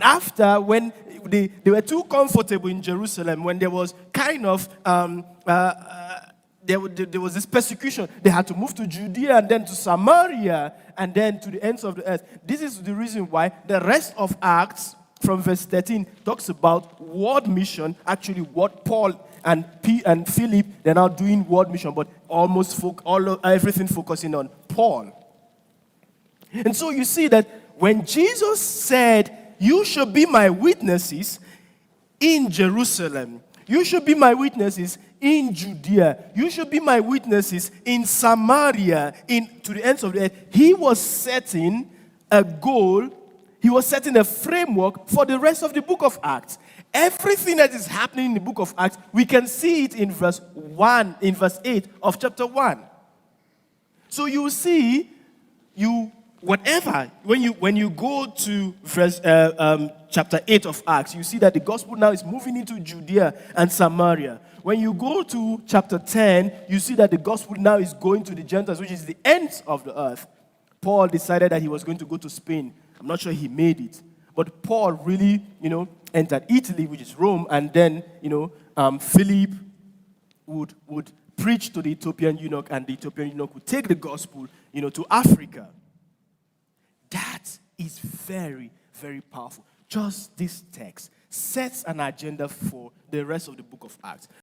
After, when they were too comfortable in Jerusalem, when there was kind of there was this persecution, they had to move to Judea and then to Samaria and then to the ends of the earth. This is the reason why the rest of Acts from verse 13 talks about world mission. Actually, what Paul and Philip, they're now doing world mission, but almost everything focusing on Paul. And so you see that when Jesus said, "You shall be my witnesses in Jerusalem, you should be my witnesses in Judea, you should be my witnesses in Samaria, to the ends of the earth," he was setting a goal, he was setting a framework for the rest of the book of Acts. Everything that is happening in the book of Acts, we can see it in verse 8 of chapter 1. So you see, when you go to verse chapter 8 of Acts, you see that the gospel now is moving into Judea and Samaria. When you go to chapter 10, you see that the gospel now is going to the Gentiles, which is the ends of the earth. Paul decided that he was going to go to Spain. I'm not sure he made it. But Paul really, entered Italy, which is Rome, and then, Philip would preach to the Ethiopian eunuch, and the Ethiopian eunuch would take the gospel, to Africa. That is very, very powerful. Just this text sets an agenda for the rest of the book of Acts.